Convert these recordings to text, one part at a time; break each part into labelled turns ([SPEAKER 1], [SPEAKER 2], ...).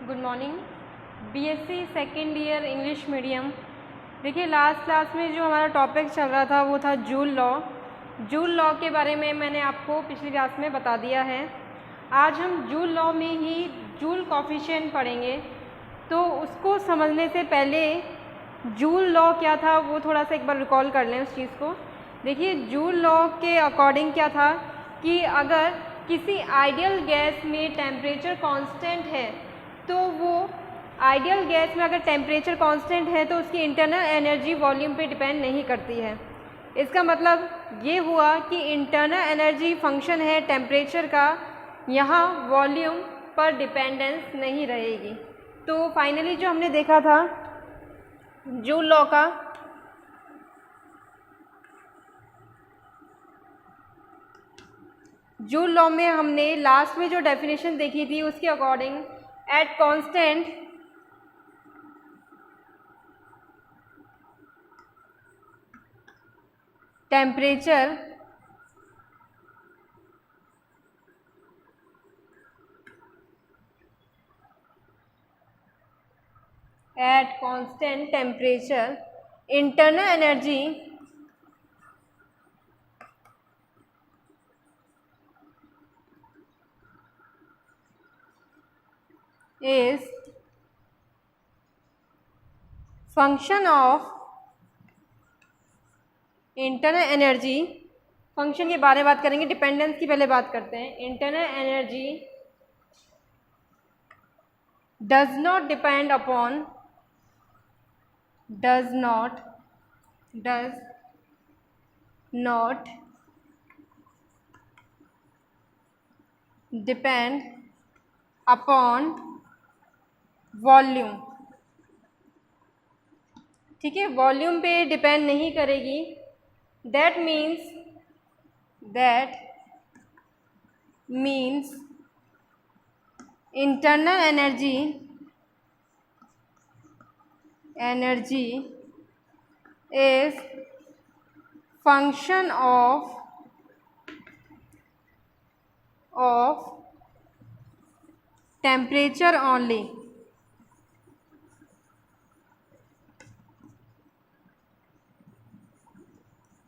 [SPEAKER 1] Good morning. BSc second year English medium. देखिए last class में जो हमारा टॉपिक चल रहा था वो था जूल लॉ। जूल लॉ के बारे में मैंने आपको पिछली क्लास में बता दिया है। आज हम जूल लॉ में ही जूल कॉफिशिएंट पढ़ेंगे। तो उसको समझने से पहले जूल लॉ क्या था वो थोड़ा सा एक बार रिकॉल कर लें उस चीज़ को। देखिए जूल लॉ के अकॉर्डिंग क्या था कि अगर किसी आइडियल गैस में टेम्परेचर कांस्टेंट है तो वो आइडियल गैस में अगर टेम्परेचर कांस्टेंट है तो उसकी इंटरनल एनर्जी वॉल्यूम पे डिपेंड नहीं करती है। इसका मतलब ये हुआ कि इंटरनल एनर्जी फंक्शन है टेम्परेचर का, यहाँ वॉल्यूम पर डिपेंडेंस नहीं रहेगी। तो फाइनली जो हमने देखा था जूल लॉ का, जूल लॉ में हमने लास्ट में जो डेफिनेशन देखी थी उसके according at constant temperature at constant temperature internal energy is function of internal energy. Function के बारे में बात करेंगे, डिपेंडेंस की पहले बात करते हैं। Internal energy does not depend upon does not depend upon volume. ठीक है, वॉल्यूम पे डिपेंड नहीं करेगी। That means internal energy is function of temperature only.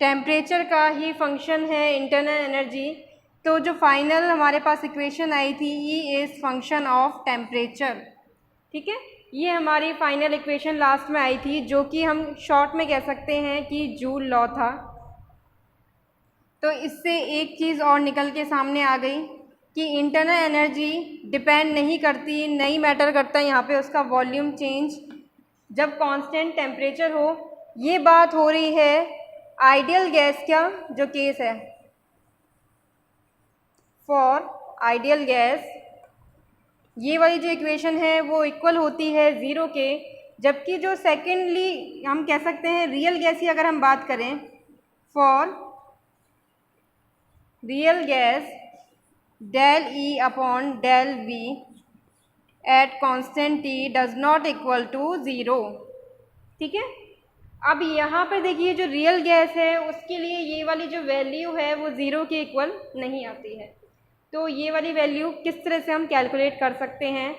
[SPEAKER 1] Temperature का ही फंक्शन है इंटरनल एनर्जी। तो जो फाइनल हमारे पास इक्वेशन आई थी E is function of temperature. ठीक है, ये हमारी फाइनल इक्वेशन लास्ट में आई थी जो कि हम शॉर्ट में कह सकते हैं कि जूल लॉ था। तो इससे एक चीज़ और निकल के सामने आ गई कि इंटरनल एनर्जी डिपेंड नहीं करती, नहीं मैटर करता यहाँ पे उसका वॉल्यूम चेंज जब कांस्टेंट टेम्परेचर हो। ये बात हो रही है आइडियल गैस का जो केस है। फॉर आइडियल गैस ये वाली जो इक्वेशन है वो इक्वल होती है ज़ीरो के, जबकि जो सेकेंडली हम कह सकते हैं रियल गैस की अगर हम बात करें, for real gas del E upon del V at constant T does not equal to zero. ठीक है, अब यहाँ पर देखिए जो रियल गैस है उसके लिए ये वाली जो वैल्यू है वो ज़ीरो के इक्वल नहीं आती है। तो ये वाली वैल्यू किस तरह से हम कैलकुलेट कर सकते हैं?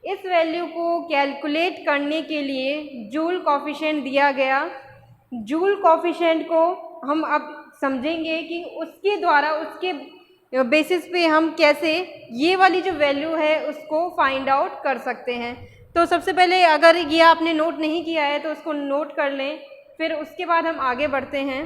[SPEAKER 1] इस वैल्यू को कैलकुलेट करने के लिए जूल कॉफिशिएंट दिया गया। जूल कॉफिशिएंट को हम अब समझेंगे कि उसके द्वारा, उसके बेसिस पे हम कैसे ये वाली जो वैल्यू है उसको फाइंड आउट कर सकते हैं। तो सबसे पहले अगर ये आपने नोट नहीं किया है तो उसको नोट कर लें, फिर उसके बाद हम आगे बढ़ते हैं।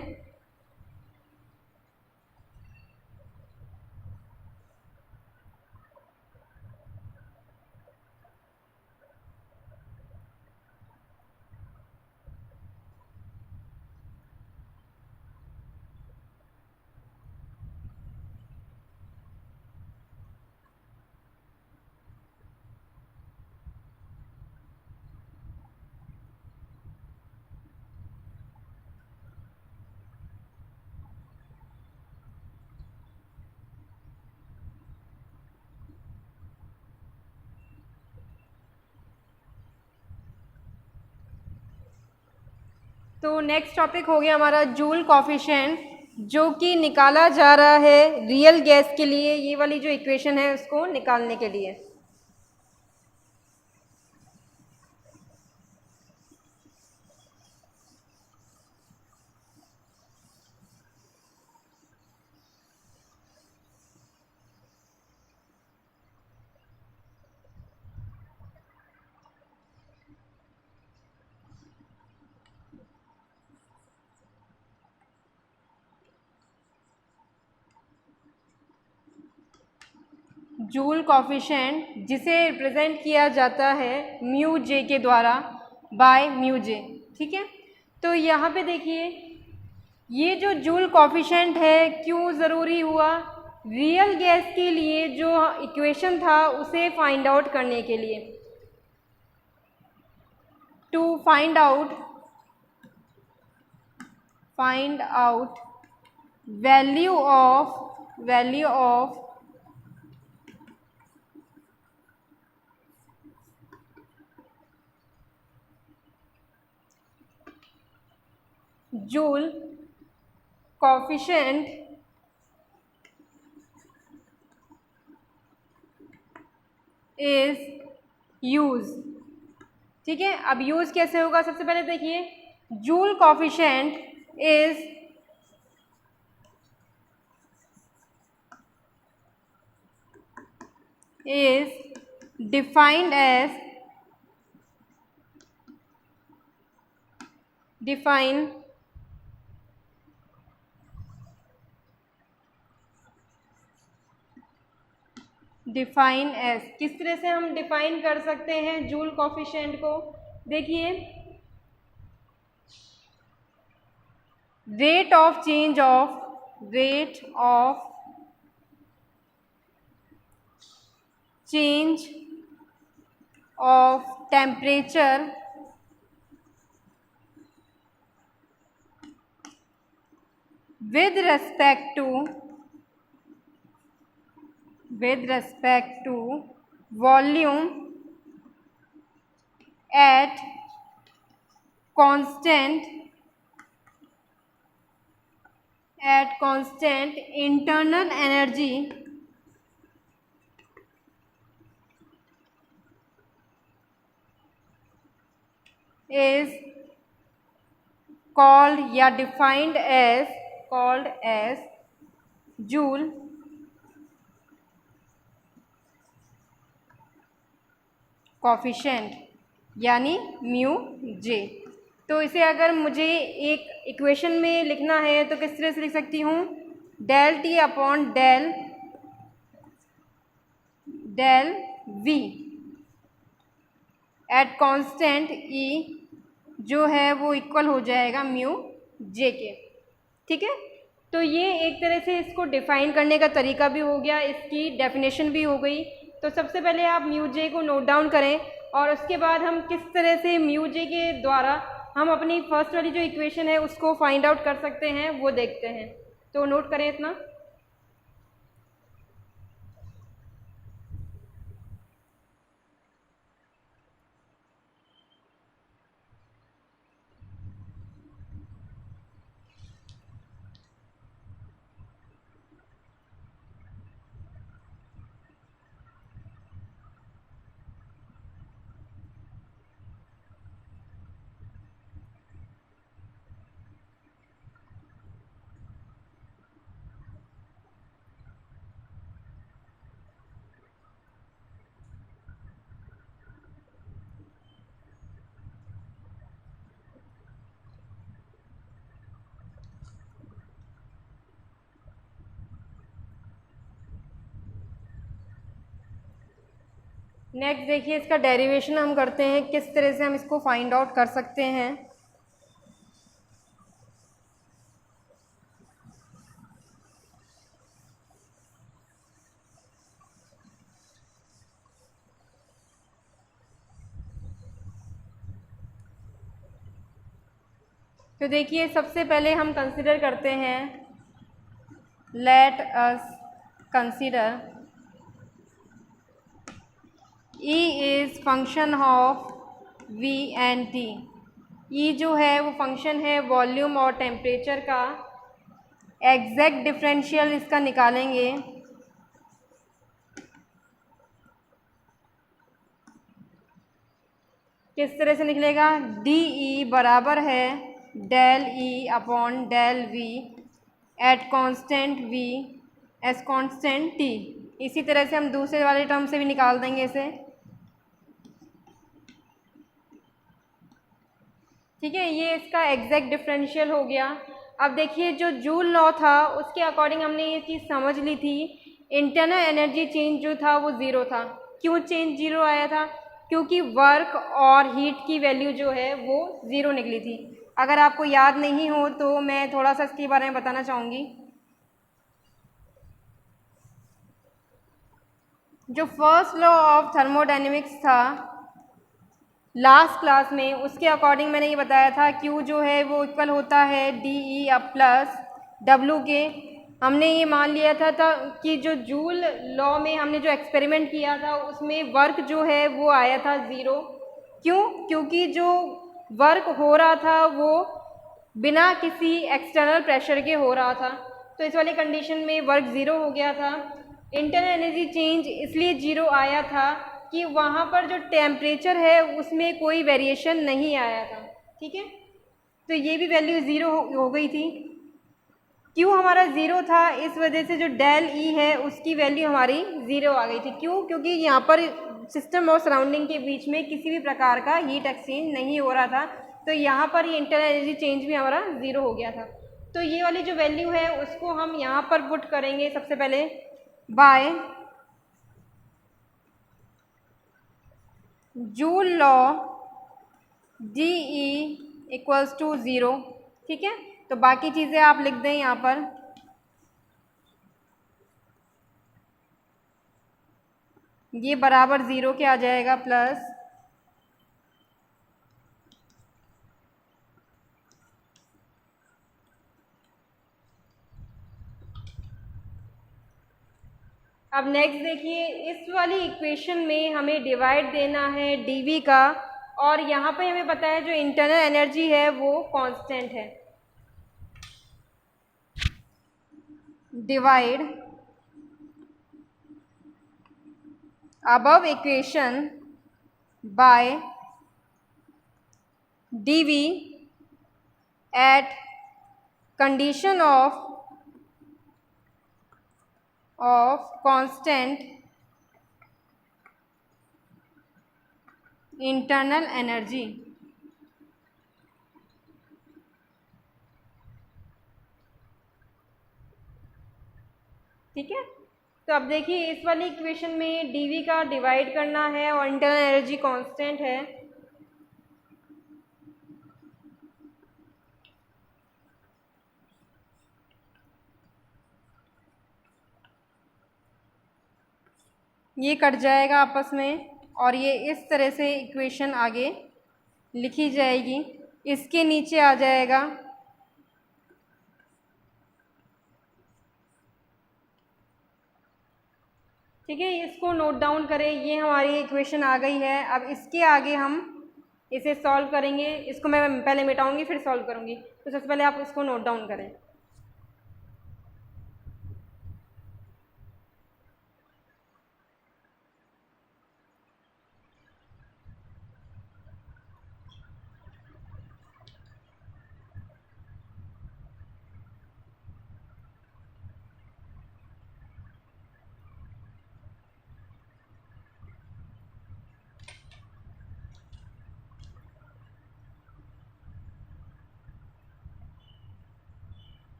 [SPEAKER 1] तो नेक्स्ट टॉपिक हो गया हमारा जूल कॉफिशिएंट, जो कि निकाला जा रहा है रियल गैस के लिए। ये वाली जो इक्वेशन है उसको निकालने के लिए। जूल कॉफिशेंट जिसे रिप्रेजेंट किया जाता है म्यू जे के द्वारा, बाय म्यू जे। ठीक है, तो यहाँ पे देखिए ये जो जूल कॉफिशेंट है क्यों ज़रूरी हुआ, रियल गैस के लिए जो इक्वेशन था उसे फाइंड आउट करने के लिए, to find out value of joule coefficient is use। ठीक है, अब यूज़ कैसे होगा, सबसे पहले देखिए joule coefficient is defined as define S. किस तरह से हम डिफाइन कर सकते हैं जूल कॉफिशेंट को, देखिए rate of change of temperature with respect to volume at constant internal energy is called या defined as जूल कॉफिशेंट यानी म्यू जे। तो इसे अगर मुझे एक इक्वेशन में लिखना है तो किस तरह से लिख सकती हूँ, del T upon del V at constant E जो है वो इक्वल हो जाएगा म्यू जे के। ठीक है, तो ये एक तरह से इसको डिफ़ाइन करने का तरीका भी हो गया, इसकी डेफिनेशन भी हो गई। तो सबसे पहले आप म्यू जे को नोट डाउन करें और उसके बाद हम किस तरह से म्यू जे के द्वारा हम अपनी फर्स्ट वाली जो इक्वेशन है उसको फाइंड आउट कर सकते हैं वो देखते हैं। तो नोट करें इतना। नेक्स्ट देखिए इसका डेरिवेशन हम करते हैं, किस तरह से हम इसको फाइंड आउट कर सकते हैं। तो देखिए सबसे पहले हम कंसीडर करते हैं, let us consider E is function of V and T। E जो है वो फंक्शन है वॉल्यूम और टेम्परेचर का, एग्जैक्ट डिफरेंशियल इसका निकालेंगे। किस तरह से निकलेगा, DE बराबर है del E upon del V at constant V as constant T। इसी तरह से हम दूसरे वाले टर्म से भी निकाल देंगे इसे। ठीक है, ये इसका एग्जैक्ट डिफरेंशियल हो गया। अब देखिए जो जूल लॉ था उसके अकॉर्डिंग हमने ये चीज़ समझ ली थी इंटरनल एनर्जी चेंज जो था वो ज़ीरो था। क्यों चेंज ज़ीरो आया था? क्योंकि वर्क और हीट की वैल्यू जो है वो ज़ीरो निकली थी। अगर आपको याद नहीं हो तो मैं थोड़ा सा इसके बारे में बताना चाहूँगी। जो फर्स्ट लॉ ऑफ थर्मोडायनेमिक्स था लास्ट क्लास में, उसके अकॉर्डिंग मैंने ये बताया था क्यू जो है वो इक्वल होता है डी ई अब प्लस डब्लू के। हमने ये मान लिया था कि जो जूल लॉ में हमने जो एक्सपेरिमेंट किया था उसमें वर्क जो है वो आया था ज़ीरो। क्यों? क्योंकि जो वर्क हो रहा था वो बिना किसी एक्सटर्नल प्रेशर के हो रहा था, तो इस वाली कंडीशन में वर्क ज़ीरो हो गया था। इंटरनल एनर्जी चेंज इसलिए ज़ीरो आया था कि वहाँ पर जो टेम्परेचर है उसमें कोई वेरिएशन नहीं आया था। ठीक है, तो ये भी वैल्यू ज़ीरो हो गई थी। क्यों हमारा ज़ीरो था? इस वजह से जो डेल ई है उसकी वैल्यू हमारी ज़ीरो आ गई थी। क्यों? क्योंकि यहाँ पर सिस्टम और सराउंडिंग के बीच में किसी भी प्रकार का हीट एक्सचेंज नहीं हो रहा था, तो यहाँ पर ये इंटरनल एनर्जी चेंज भी हमारा ज़ीरो हो गया था। तो ये वाली जो वैल्यू है उसको हम यहाँ पर पुट करेंगे सबसे पहले by joule law D E equals to zero. ठीक है, तो बाकी चीज़ें आप लिख दें यहाँ पर। ये बराबर ज़ीरो के आ जाएगा प्लस अब नेक्स्ट देखिए, इस वाली इक्वेशन में हमें डिवाइड देना है dV का, और यहाँ पे हमें पता है जो इंटरनल एनर्जी है वो कांस्टेंट है। Divide above equation by dV at condition of constant internal energy. ठीक है, तो अब देखिए इस वाली इक्वेशन में dV का डिवाइड करना है और इंटरनल एनर्जी कांस्टेंट है। ये कट जाएगा आपस में और ये इस तरह से इक्वेशन आगे लिखी जाएगी। इसके नीचे आ जाएगा ठीक है, इसको नोट डाउन करें। ये हमारी इक्वेशन आ गई है। अब इसके आगे हम इसे सॉल्व करेंगे। इसको मैं पहले मिटाऊंगी फिर सॉल्व करूंगी, तो सबसे पहले आप इसको नोट डाउन करें।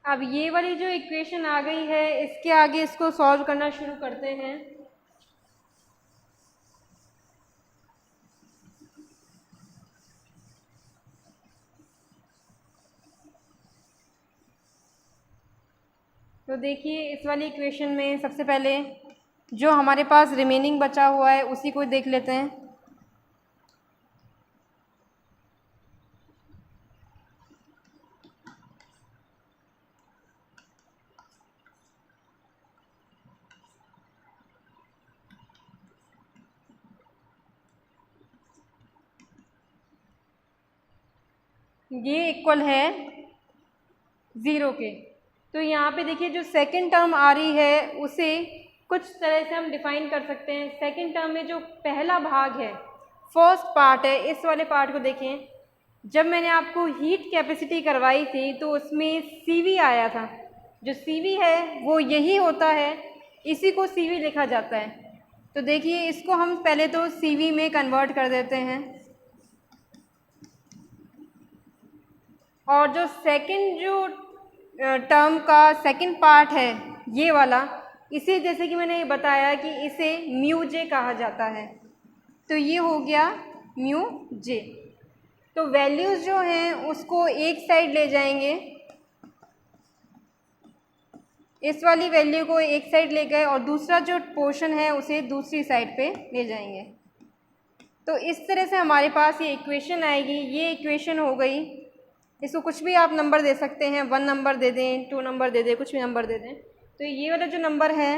[SPEAKER 1] अब ये वाली जो इक्वेशन आ गई है इसके आगे इसको सॉल्व करना शुरू करते हैं। तो देखिए इस वाली इक्वेशन में सबसे पहले जो हमारे पास रिमेनिंग बचा हुआ है उसी को देख लेते हैं। ये इक्वल है 0 के। तो यहाँ पे देखिए जो सेकंड टर्म आ रही है उसे कुछ तरह से हम डिफाइन कर सकते हैं। सेकंड टर्म में जो पहला भाग है, फर्स्ट पार्ट है, इस वाले पार्ट को देखें। जब मैंने आपको हीट कैपेसिटी करवाई थी तो उसमें CV आया था। जो CV है वो यही होता है, इसी को CV लिखा जाता है। तो देखिए इसको हम पहले तो CV में कन्वर्ट कर देते हैं, और जो सेकंड जो टर्म का सेकंड पार्ट है ये वाला, इसे जैसे कि मैंने बताया कि इसे म्यू जे कहा जाता है। तो ये हो गया म्यू जे। तो वैल्यूज़ जो हैं उसको एक साइड ले जाएंगे, इस वाली वैल्यू को एक साइड ले गए और दूसरा जो पोर्शन है उसे दूसरी साइड पे ले जाएंगे। तो इस तरह से हमारे पास ये इक्वेशन आएगी। ये इक्वेशन हो गई। इसको कुछ भी आप नंबर दे सकते हैं, 1 नंबर दे दें, 2 नंबर दे दें, कुछ भी नंबर दे दें। तो ये वाला जो नंबर है,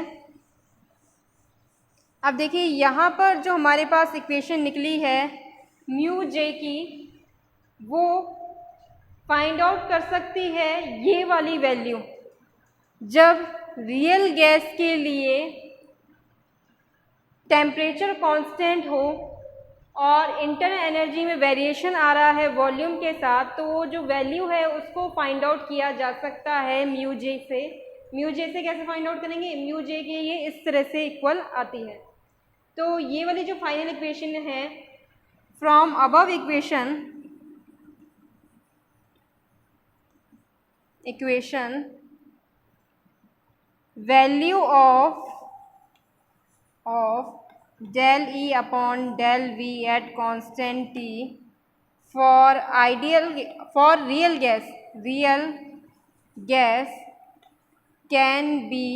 [SPEAKER 1] अब देखिए यहाँ पर जो हमारे पास इक्वेशन निकली है म्यू जे की, वो फाइंड आउट कर सकती है ये वाली वैल्यू। जब रियल गैस के लिए टेम्परेचर कांस्टेंट हो और इंटरनल एनर्जी में वेरिएशन आ रहा है वॉल्यूम के साथ, तो वो जो वैल्यू है उसको फाइंड आउट किया जा सकता है म्यू जे से। म्यू जे से कैसे फाइंड आउट करेंगे? म्यू जे के ये इस तरह से इक्वल आती है। तो ये वाली जो फाइनल इक्वेशन है, from above equation value of del E upon del V at constant T for real gas can be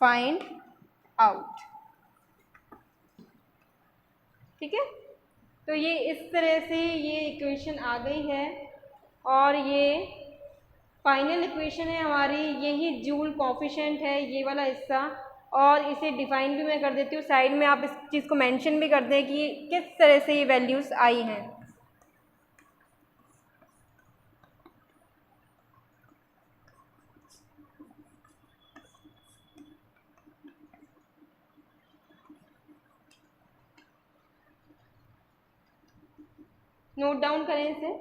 [SPEAKER 1] find out। ठीक है, तो ये इस तरह से ये इक्वेशन आ गई है, और ये फाइनल इक्वेशन है हमारी। यही जूल कोफिशिएंट है ये वाला हिस्सा, और इसे डिफाइन भी मैं कर देती हूँ साइड में। आप इस चीज़ को मेंशन भी कर दें कि किस तरह से ये वैल्यूज़ आई हैं। नोट डाउन करें इसे।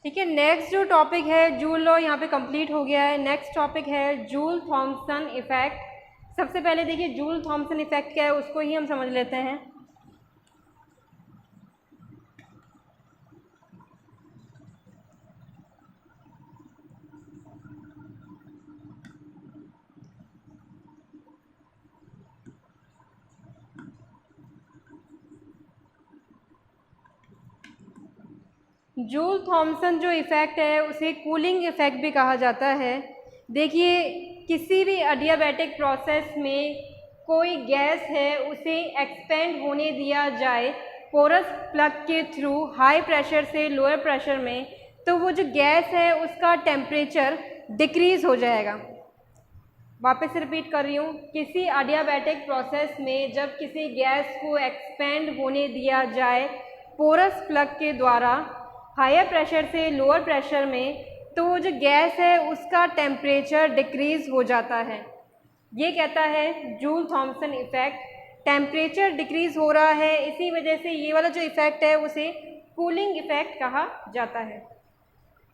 [SPEAKER 1] ठीक है, नेक्स्ट जो टॉपिक है जूल लॉ यहाँ पे कंप्लीट हो गया है। नेक्स्ट टॉपिक है जूल थॉमसन इफेक्ट। सबसे पहले देखिए जूल थॉमसन इफेक्ट क्या है उसको ही हम समझ लेते हैं। जूल थॉमसन जो इफ़ेक्ट है उसे कूलिंग इफ़ेक्ट भी कहा जाता है। देखिए, किसी भी अडियाबैटिक प्रोसेस में कोई गैस है उसे एक्सपेंड होने दिया जाए पोरस प्लग के थ्रू हाई प्रेशर से लोअर प्रेशर में, तो वो जो गैस है उसका टेम्परेचर डिक्रीज़ हो जाएगा। वापस रिपीट कर रही हूँ, किसी अडियाबैटिक प्रोसेस में जब किसी गैस को एक्सपेंड होने दिया जाए पोरस प्लग के द्वारा हायर प्रेशर से लोअर प्रेशर में, तो वो जो गैस है उसका टेम्परेचर डिक्रीज़ हो जाता है। ये कहता है joule Thomson effect, temperature decrease हो रहा है, इसी वजह से ये वाला जो इफ़ेक्ट है उसे कूलिंग इफ़ेक्ट कहा जाता है।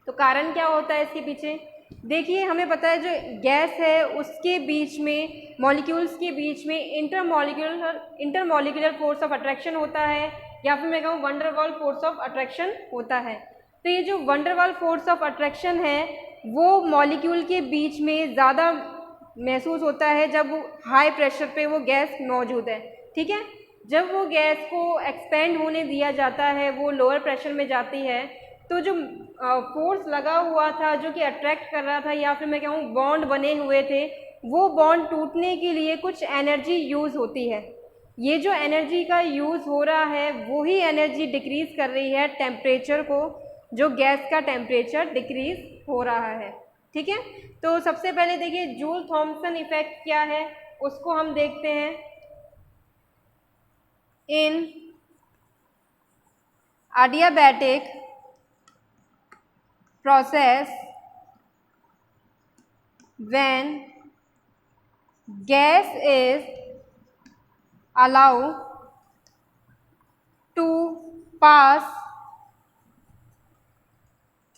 [SPEAKER 1] तो कारण क्या होता है इसके पीछे? देखिए, हमें पता है जो गैस है उसके बीच में मॉलिक्यूल्स के बीच में इंटरमॉलिक्यूलर फोर्स ऑफ अट्रैक्शन होता है, या फिर मैं कहूँ वंडरवॉल फोर्स ऑफ अट्रैक्शन होता है। तो ये जो वंडरवॉल फोर्स ऑफ अट्रैक्शन है वो मॉलिक्यूल के बीच में ज़्यादा महसूस होता है जब हाई प्रेशर पे वो गैस मौजूद है। ठीक है, जब वो गैस को एक्सपेंड होने दिया जाता है, वो लोअर प्रेशर में जाती है, तो जो फोर्स लगा हुआ था जो कि अट्रैक्ट कर रहा था, या फिर मैं कहूँ बॉन्ड बने हुए थे, वो बॉन्ड टूटने के लिए कुछ एनर्जी यूज़ होती है। ये जो एनर्जी का यूज़ हो रहा है वही एनर्जी डिक्रीज़ कर रही है टेम्परेचर को, जो गैस का टेम्परेचर डिक्रीज़ हो रहा है। ठीक है, तो सबसे पहले देखिए जूल थॉमसन इफ़ेक्ट क्या है उसको हम देखते हैं। इन adiabatic process, when gas is allowed to pass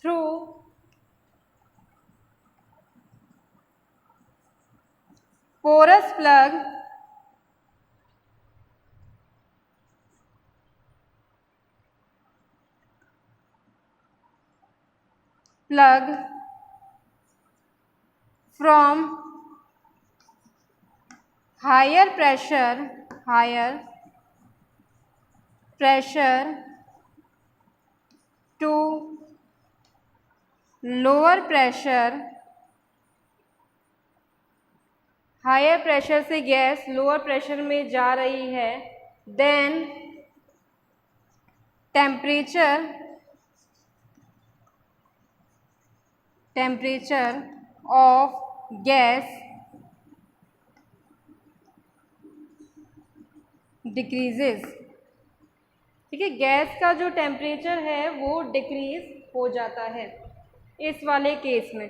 [SPEAKER 1] through porous plug from higher pressure to lower pressure, higher pressure से गैस लोअर प्रेशर में जा रही है, then temperature of gas decreases. ठीक है, गैस का जो टेम्परेचर है वो डिक्रीज हो जाता है इस वाले केस में।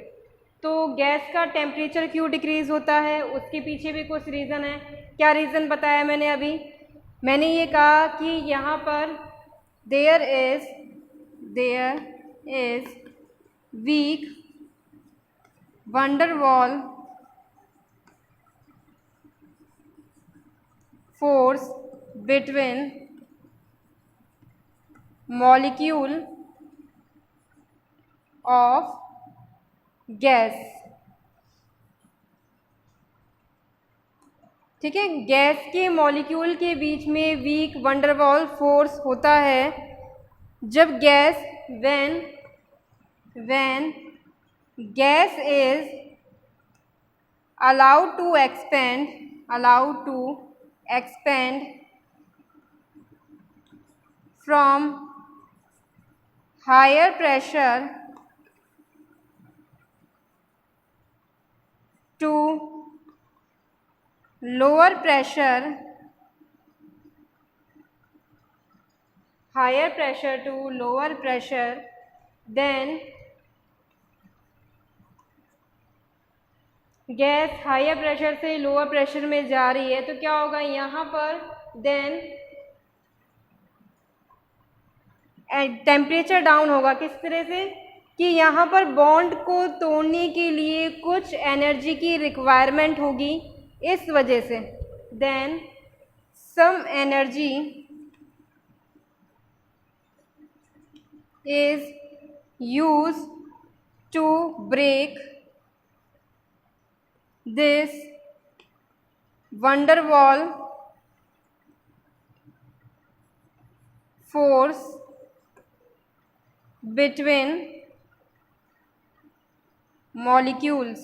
[SPEAKER 1] तो गैस का टेम्परेचर क्यों डिक्रीज होता है उसके पीछे भी कुछ रीज़न है। क्या रीज़न बताया मैंने अभी? मैंने ये कहा कि यहाँ पर there is weak van der Waal force between molecule of gas. ठीक है, गैस के मॉलिक्यूल के बीच में वीक वंडरवॉल फोर्स होता है जब gas when gas is allowed to expand from higher pressure to lower pressure, then gas higher pressure से lower pressure में जा रही है, तो क्या होगा यहाँ पर? देन टेम्परेचर डाउन होगा। किस तरह से? कि यहाँ पर बॉन्ड को तोड़ने के लिए कुछ एनर्जी की रिक्वायरमेंट होगी, इस वजह से then some energy is used to break this van der Waal force between molecules.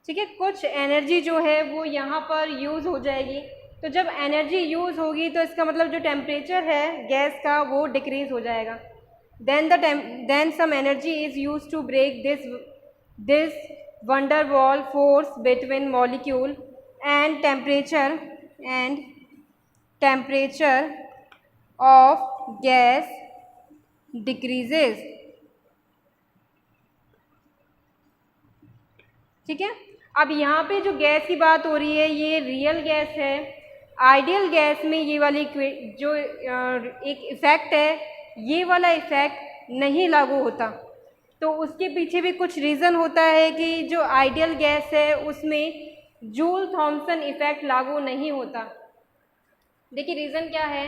[SPEAKER 1] ठीक है, कुछ एनर्जी जो है वो यहाँ पर यूज़ हो जाएगी। तो जब एनर्जी यूज़ होगी तो इसका मतलब जो टेम्परेचर है गैस का वो डिक्रीज हो जाएगा। Then some energy is use to break this van der Waal force between molecule and temperature of gas decreases. ठीक है, अब यहाँ पे जो गैस की बात हो रही है ये रियल गैस है। आइडियल गैस में ये वाली जो एक इफ़ेक्ट है ये वाला इफ़ेक्ट नहीं लागू होता। तो उसके पीछे भी कुछ रीज़न होता है कि जो आइडियल गैस है उसमें जूल थॉमसन इफ़ेक्ट लागू नहीं होता। देखिए रीज़न क्या है,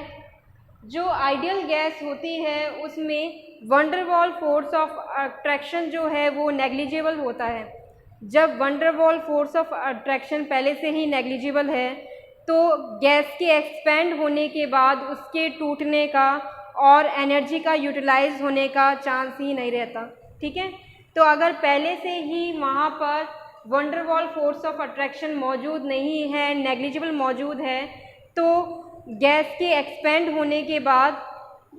[SPEAKER 1] जो आइडियल गैस होती है उसमें वंडरवॉल फोर्स ऑफ अट्रैक्शन जो है वो नेग्लिजिबल होता है। जब वंडरवॉल फोर्स ऑफ अट्रैक्शन पहले से ही नेग्लिजिबल है तो गैस के एक्सपेंड होने के बाद उसके टूटने का और एनर्जी का यूटिलाइज होने का चांस ही नहीं रहता। ठीक है, तो अगर पहले से ही वहाँ पर वंडरवॉल फोर्स ऑफ अट्रैक्शन मौजूद नहीं है, नेग्लिजिबल मौजूद है, तो गैस के एक्सपेंड होने के बाद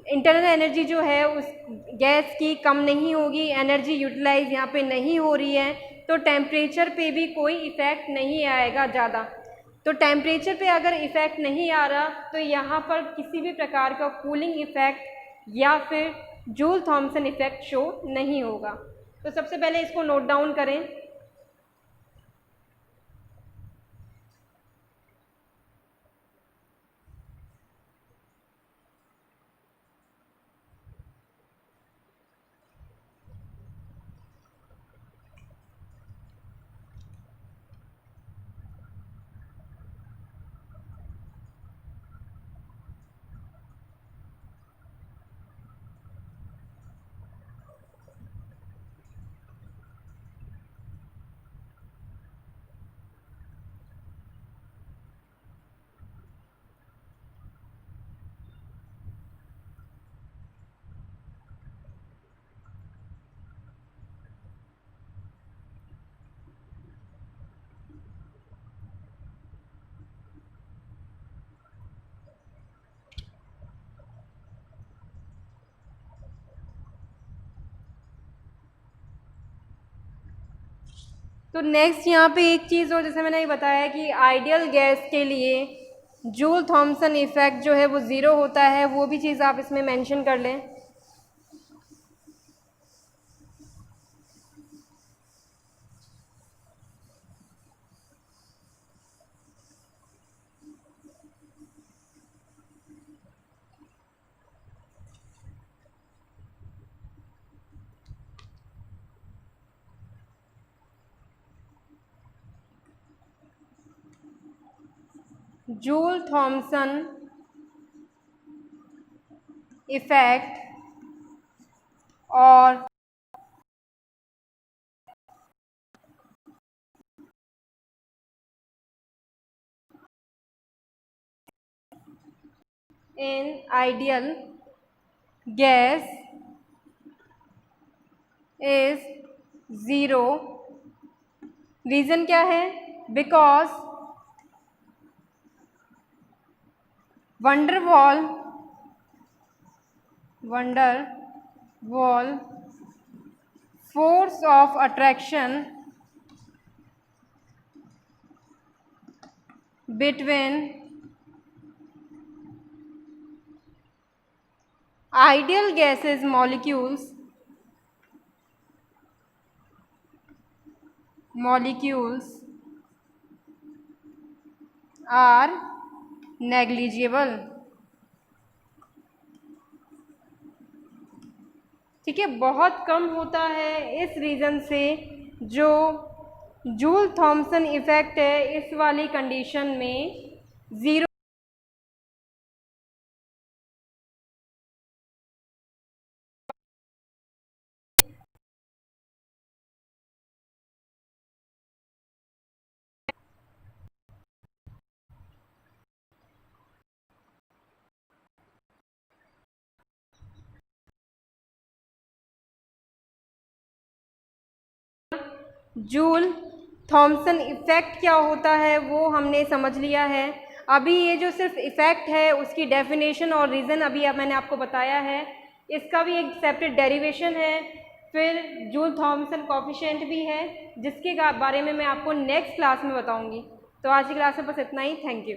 [SPEAKER 1] इंटरनल एनर्जी जो है उस गैस की कम नहीं होगी, एनर्जी यूटिलाइज यहाँ पे नहीं हो रही है, तो टेम्परेचर पे भी कोई इफ़ेक्ट नहीं आएगा ज़्यादा। तो टेम्परेचर पे अगर इफ़ेक्ट नहीं आ रहा तो यहाँ पर किसी भी प्रकार का कूलिंग इफ़ेक्ट या फिर जूल थॉमसन इफ़ेक्ट शो नहीं होगा। तो सबसे पहले इसको नोट डाउन करें। तो नेक्स्ट यहाँ पे एक चीज़ और जैसे मैंने ये बताया कि आइडियल गैस के लिए जूल थॉमसन इफ़ेक्ट जो है वो ज़ीरो होता है, वो भी चीज़ आप इसमें मेंशन कर लें। जूल थॉमसन इफ़ेक्ट और in ideal gas is zero. Reason क्या है, because van der Waal force of attraction between ideal gases molecules are negligible. ठीक है, बहुत कम होता है, इस रीज़न से जो जूल थॉमसन इफ़ेक्ट है इस वाली कंडीशन में ज़ीरो जूल थॉमसन इफ़ेक्ट क्या होता है वो हमने समझ लिया है। अभी ये जो सिर्फ इफ़ेक्ट है उसकी डेफिनेशन और रीज़न अभी अब मैंने आपको बताया है, इसका भी एक सेपरेट डेरिवेशन है, फिर जूल थॉमसन कोफिशिएंट भी है जिसके बारे में मैं आपको नेक्स्ट क्लास में बताऊंगी। तो आज की क्लास में बस इतना ही। Thank you.